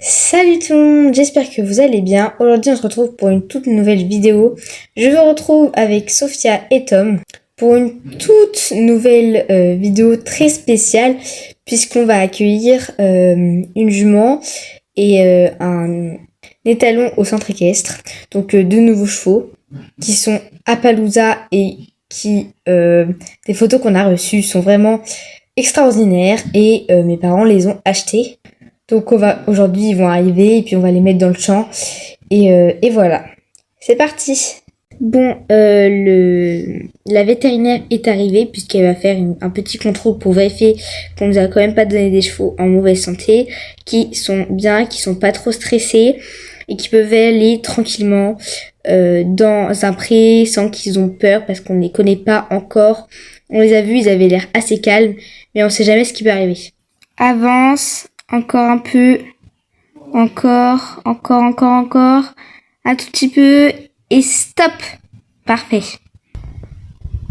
Salut tout le monde, j'espère que vous allez bien. Aujourd'hui on se retrouve pour une toute nouvelle vidéo. Je vous retrouve avec Sophia et Tom pour une toute nouvelle vidéo très spéciale puisqu'on va accueillir une jument et un étalon au centre équestre. Donc deux nouveaux chevaux qui sont Appaloosa et qui, des photos qu'on a reçues sont vraiment extraordinaires et mes parents les ont achetées. Donc aujourd'hui ils vont arriver et puis on va les mettre dans le champ et voilà. C'est parti. Bon, la vétérinaire est arrivée puisqu'elle va faire un petit contrôle pour vérifier qu'on nous a quand même pas donné des chevaux en mauvaise santé, qui sont bien, qui sont pas trop stressés et qui peuvent aller tranquillement dans un pré sans qu'ils ont peur parce qu'on ne les connaît pas encore. On les a vus, ils avaient l'air assez calmes, mais on sait jamais ce qui peut arriver. Avance. Encore un peu, encore, un tout petit peu, et stop. Parfait.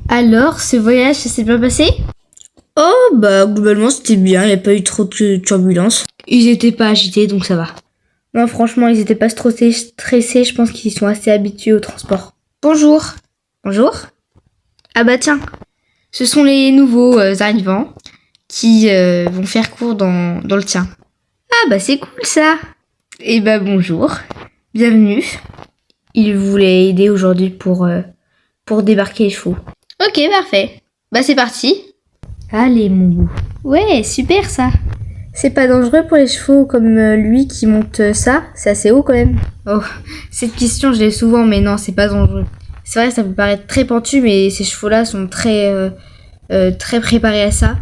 Alors, ce voyage, ça s'est bien passé ? Oh, globalement, c'était bien, il n'y a pas eu trop de turbulences. Ils étaient pas agités, donc ça va. Non, franchement, ils étaient pas stressés, je pense qu'ils sont assez habitués au transport. Bonjour. Bonjour. Ah bah tiens, ce sont les nouveaux arrivants qui vont faire cours dans le tien. Ah bah c'est cool ça. Et bah bonjour, bienvenue. Il voulait aider aujourd'hui pour débarquer les chevaux. Ok, parfait. Bah c'est parti. Allez mon bout. Ouais, super ça. C'est pas dangereux pour les chevaux comme lui qui monte ça? C'est assez haut quand même. Oh, cette question je l'ai souvent, mais non, c'est pas dangereux. C'est vrai, ça peut paraître très pentu, mais ces chevaux-là sont très préparés à ça.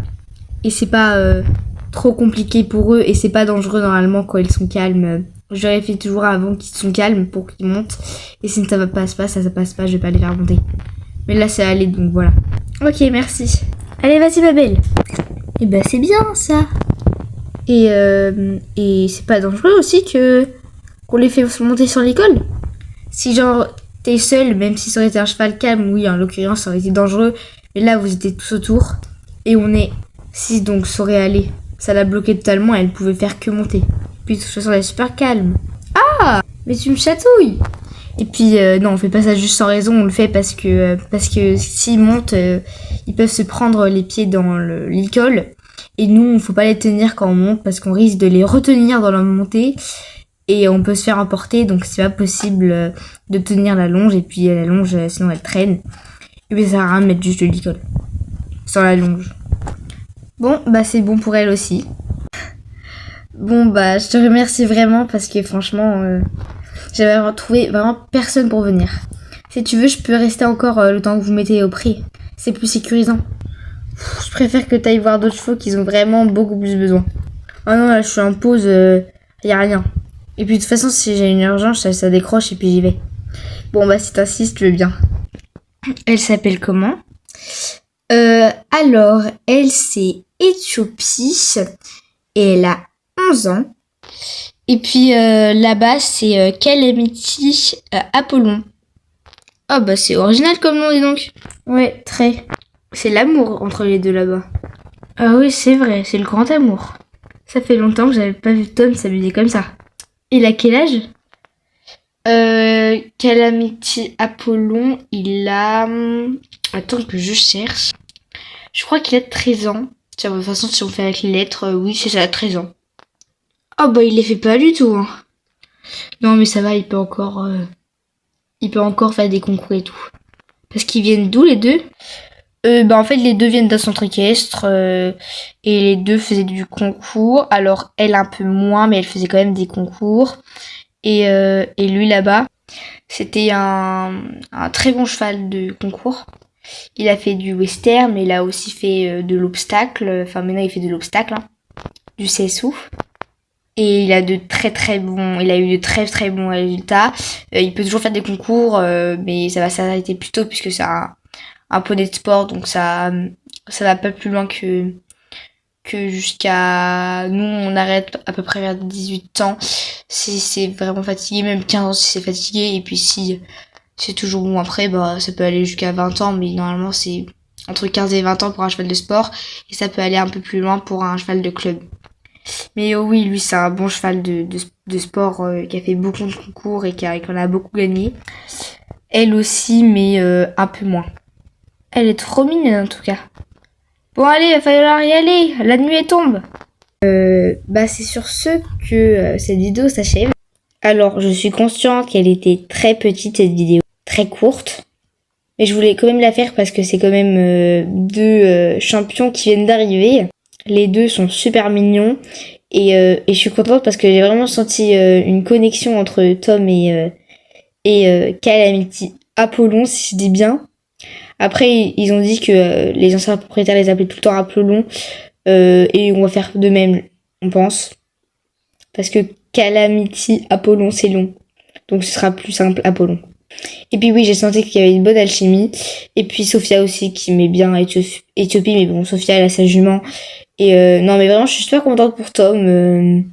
Et c'est pas trop compliqué pour eux et c'est pas dangereux normalement quand ils sont calmes. Je vérifie toujours avant qu'ils sont calmes pour qu'ils montent. Et si ça passe pas, ça passe pas, je vais pas les faire monter. Mais là, ça allait, donc voilà. Ok, merci. Allez, vas-y, ma belle. Et bah, c'est bien, ça. Et c'est pas dangereux aussi qu'on les fait monter sur l'école. Si genre, t'es seul, même si ça aurait été un cheval calme, oui, en l'occurrence, ça aurait été dangereux. Mais là, vous étiez tous autour. Et on est 6, donc ça aurait allé. Ça l'a bloqué totalement, elle pouvait faire que monter. Puis de toute façon, elle est super calme. Ah, mais tu me chatouilles. Et puis, non, on fait pas ça juste sans raison, on le fait parce que s'ils montent, ils peuvent se prendre les pieds dans l'école. Et nous, il faut pas les tenir quand on monte parce qu'on risque de les retenir dans la montée. Et on peut se faire emporter, donc c'est pas possible de tenir la longe. Et puis la longe, sinon elle traîne. Et puis ça sert à rien de mettre juste de l'école sans la longe. Bon, bah c'est bon pour elle aussi. Bon, bah je te remercie vraiment parce que franchement, j'avais trouvé vraiment personne pour venir. Si tu veux, je peux rester encore le temps que vous mettez au prix. C'est plus sécurisant. Je préfère que t'ailles voir d'autres chevaux qui ont vraiment beaucoup plus besoin. Oh non, là je suis en pause, y a rien. Et puis de toute façon, si j'ai une urgence, ça décroche et puis j'y vais. Bon, bah si t'insistes, tu veux bien. Elle s'appelle comment ? Alors, elle c'est Éthiopie et elle a 11 ans. Et puis là-bas, c'est Calamity Apollon. Oh bah c'est original comme nom, dis donc. Ouais, très. C'est l'amour entre les deux là-bas. Ah oui, c'est vrai, c'est le grand amour. Ça fait longtemps que j'avais pas vu Tom s'amuser comme ça. Il a quel âge ? Calamity Apollon, il a... Attends que je cherche. Je crois qu'il a 13 ans. Tiens, de toute façon, si on fait avec les lettres, oui, c'est ça, 13 ans. Oh bah il les fait pas du tout, hein. Non mais ça va, il peut encore faire des concours et tout. Parce qu'ils viennent d'où les deux ? En fait les deux viennent d'un centre équestre et les deux faisaient du concours. Alors elle un peu moins, mais elle faisait quand même des concours. Et lui là-bas, c'était un très bon cheval de concours. Il a fait du western, mais il a aussi fait de l'obstacle. Enfin maintenant il fait de l'obstacle, hein, du CSU. Et il a eu de très très bons résultats. Il peut toujours faire des concours, mais ça va s'arrêter plus tôt puisque c'est un poney de sport, donc ça va pas plus loin que jusqu'à... Nous, on arrête à peu près vers 18 ans. Si c'est vraiment fatigué, même 15 ans si c'est fatigué. Et puis si c'est toujours bon après, bah ça peut aller jusqu'à 20 ans, mais normalement c'est entre 15 et 20 ans pour un cheval de sport. Et ça peut aller un peu plus loin pour un cheval de club. Mais oui, lui, c'est un bon cheval de sport qui a fait beaucoup de concours et qui en a beaucoup gagné. Elle aussi, mais un peu moins. Elle est trop mignonne en tout cas. Bon allez, il va falloir y aller, la nuit tombe. C'est sur ce que cette vidéo s'achève. Alors, je suis consciente qu'elle était très petite, cette vidéo, très courte. Mais je voulais quand même la faire parce que c'est quand même deux champions qui viennent d'arriver. Les deux sont super mignons. Et je suis contente parce que j'ai vraiment senti une connexion entre Tom et Calamity Apollon, si je dis bien. Après, ils ont dit que les anciens propriétaires les appelaient tout le temps Apollon. Et on va faire de même, on pense. Parce que Calamity Apollon, c'est long. Donc ce sera plus simple, Apollon. Et puis oui, j'ai senti qu'il y avait une bonne alchimie. Et puis Sophia aussi, qui met bien Éthiopie. Mais bon, Sophia, elle a sa jument. Et non, mais vraiment, je suis super contente pour Tom.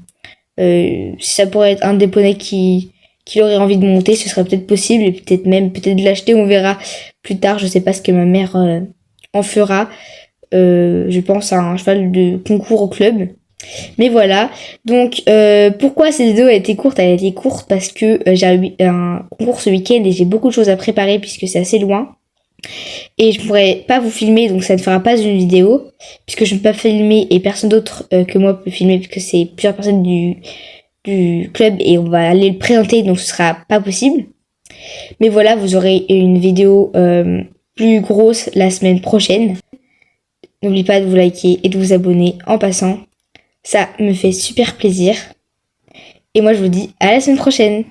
Si ça pourrait être un des poneys qui aurait envie de monter, ce serait peut-être possible. Et peut-être de l'acheter, on verra plus tard. Je sais pas ce que ma mère en fera. Je pense à un cheval de concours au club. Mais voilà, donc pourquoi cette vidéo a été courte? Elle a été courte parce que j'ai eu un concours ce week-end et j'ai beaucoup de choses à préparer puisque c'est assez loin. Et je pourrais pas vous filmer, donc ça ne fera pas une vidéo, puisque je ne peux pas filmer et personne d'autre que moi peut filmer, puisque c'est plusieurs personnes du club et on va aller le présenter, donc ce sera pas possible. Mais voilà, vous aurez une vidéo plus grosse la semaine prochaine. N'oubliez pas de vous liker et de vous abonner en passant. Ça me fait super plaisir. Et moi je vous dis à la semaine prochaine.